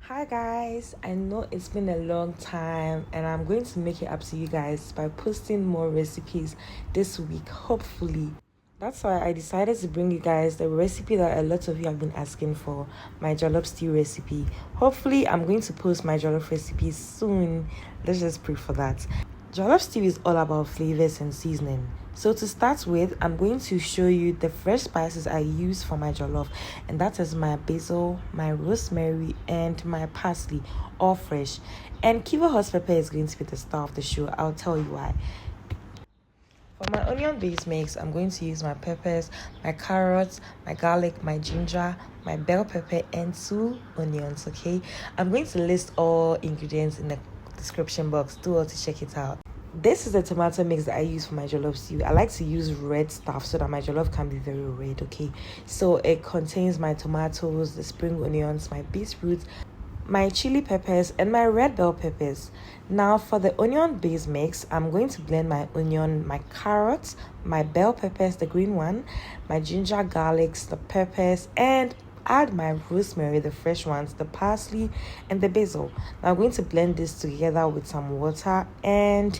Hi guys, I know it's been a long time and I'm going to make it up to you guys by posting more recipes this week, hopefully. That's why I decided to bring you guys the recipe that a lot of you have been asking for, my jollof stew recipe. Hopefully, I'm going to post my jollof recipe soon. Let's just pray for that. Jollof stew is all about flavors and seasoning. So to start with, I'm going to show you the fresh spices I use for my jollof, and that is my basil, my rosemary, and my parsley, all fresh. And Kivo hot pepper is going to be the star of the show. I'll tell you why. For my onion base mix, I'm going to use my peppers, my carrots, my garlic, my ginger, my bell pepper, and 2 onions, okay? I'm going to list all ingredients in the description box. Do all to check it out. This is the tomato mix that I use for my jollof stew. I like to use red stuff so that my jollof can be very red, okay? So it contains my tomatoes, the spring onions, my beetroot, my chili peppers, and my red bell peppers. Now for the onion base mix, I'm going to blend my onion, my carrots, my bell peppers, the green one, my ginger, garlics, the peppers, and add my rosemary, the fresh ones, the parsley, and the basil. Now I'm going to blend this together with some water, and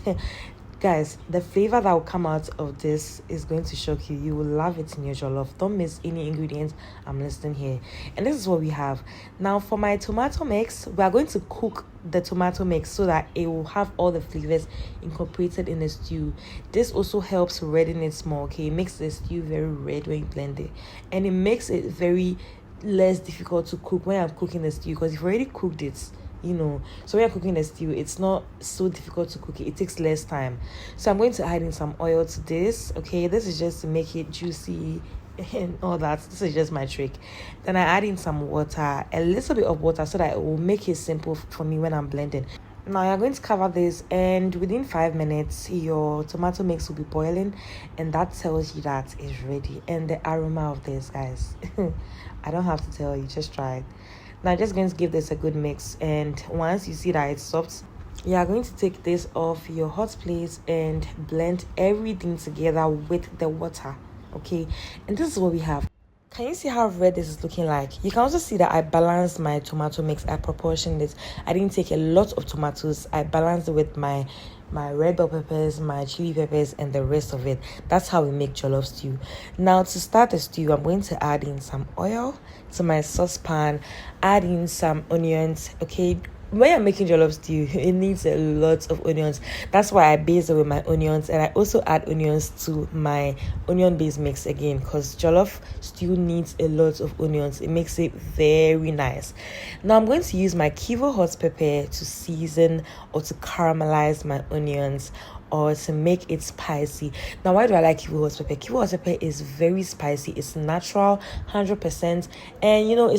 guys, the flavor that will come out of this is going to shock you. You will love it in your jollof. Don't miss any ingredients I'm listing here. And this is what we have. Now for my tomato mix, we are going to cook the tomato mix so that it will have all the flavors incorporated in the stew. This also helps redden it more, okay? It makes the stew very red when you blend it. And it makes it very less difficult to cook when I'm cooking the stew, because you've already cooked it, so when you're cooking the stew, it's not so difficult to cook it takes less time. So I'm going to add in some oil to this, okay? This is just to make it juicy and all that. This is just my trick. Then I add in some water, a little bit of water, so that it will make it simple for me when I'm blending. Now you're going to cover this, and within 5 minutes your tomato mix will be boiling, and that tells you that it's ready. And the aroma of this, guys, I don't have to tell you, just try it. Now I'm just going to give this a good mix, and once you see that it's soft, you are going to take this off your hot plate and blend everything together with the water, okay? And this is what we have. Can you see how red this is looking like? You can also see that I balanced my tomato mix. I proportioned it. I didn't take a lot of tomatoes. I balanced it with my red bell peppers, my chili peppers, and the rest of it. That's how we make jollof stew. Now to start the stew, I'm going to add in some oil to my saucepan, add in some onions, okay? When you're making jollof stew, it needs a lot of onions. That's why I base it with my onions, and I also add onions to my onion base mix again, because jollof stew needs a lot of onions. It makes it very nice. Now I'm going to use my Kivo hot pepper to season or to caramelize my onions, or to make it spicy. Now why do I like Kivo hot pepper? Kivo hot pepper is very spicy. It's natural, 100%, and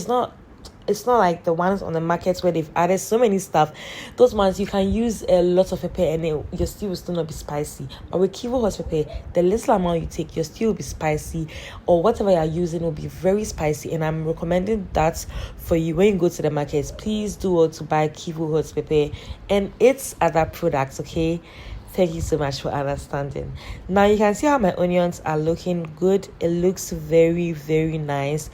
it's not like the ones on the markets where they've added so many stuff. Those ones, you can use a lot of pepper and your stew will still not be spicy. But with Kivo hot pepper, the little amount you take, your stew will be spicy, or whatever you're using will be very spicy. And I'm recommending that for you when you go to the markets. Please do want to buy Kivo hot pepper and its other products, okay? Thank you so much for understanding. Now you can see how my onions are looking good. It looks very, very nice.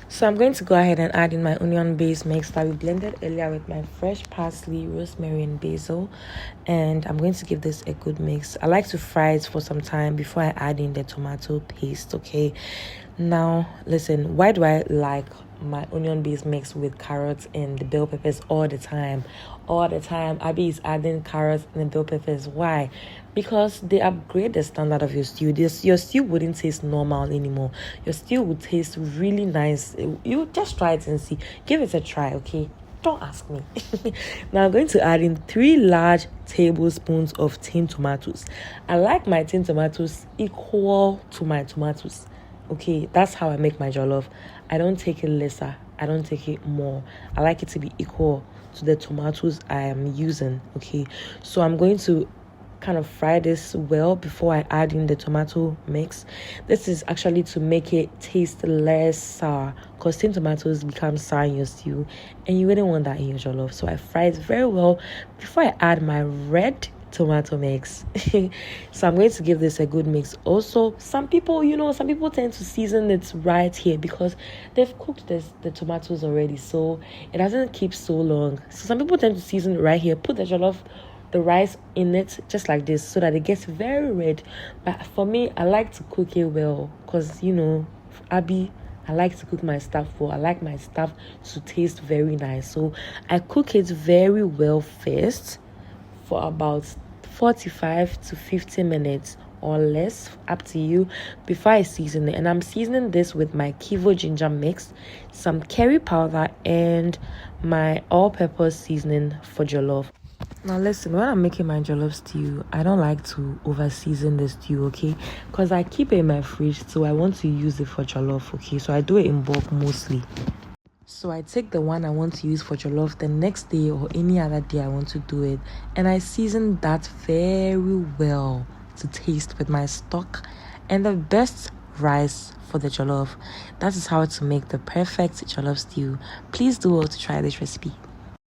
So I'm going to go ahead and add in my onion base mix that we blended earlier with my fresh parsley, rosemary, and basil. And I'm going to give this a good mix. I like to fry it for some time before I add in the tomato paste, okay? Now, listen, why do I like my onion base mix with carrots and the bell peppers all the time? All the time, Abby is adding carrots and the bell peppers. Why? Because they upgrade the standard of your stew. Your stew wouldn't taste normal anymore. Your stew would taste really nice. You just try it and see. Give it a try, okay? Don't ask me. Now I'm going to add in 3 large tablespoons of tinned tomatoes. I like my tinned tomatoes equal to my tomatoes. Okay, that's how I make my jollof. I don't take it lesser. I don't take it more. I like it to be equal to the tomatoes I am using, okay? So I'm going to kind of fry this well before I add in the tomato mix. This is actually to make it taste less sour, because tinned tomatoes become sour in your stew, and you wouldn't want that in your jollof. So I fry it very well before I add my red tomato mix. So I'm going to give this a good mix. Also, some people tend to season it right here because they've cooked the tomatoes already, so it doesn't keep so long. So some people tend to season it right here, put the rice in it just like this so that it gets very red. But for me, I like to cook it well because Abby, I like to cook my stuff well. I like my stuff to taste very nice. So I cook it very well first for about 45 to 50 minutes or less, up to you, before I season it. And I'm seasoning this with my Kivo ginger mix, some curry powder, and my all-purpose seasoning for jollof. Now listen, when I'm making my jollof stew, I don't like to over season the stew, okay? Because I keep it in my fridge, so I want to use it for jollof, okay? So I do it in bulk mostly. So I take the one I want to use for jollof the next day or any other day I want to do it, and I season that very well to taste with my stock and the best rice for the jollof. That is how to make the perfect jollof stew. Please do well to try this recipe.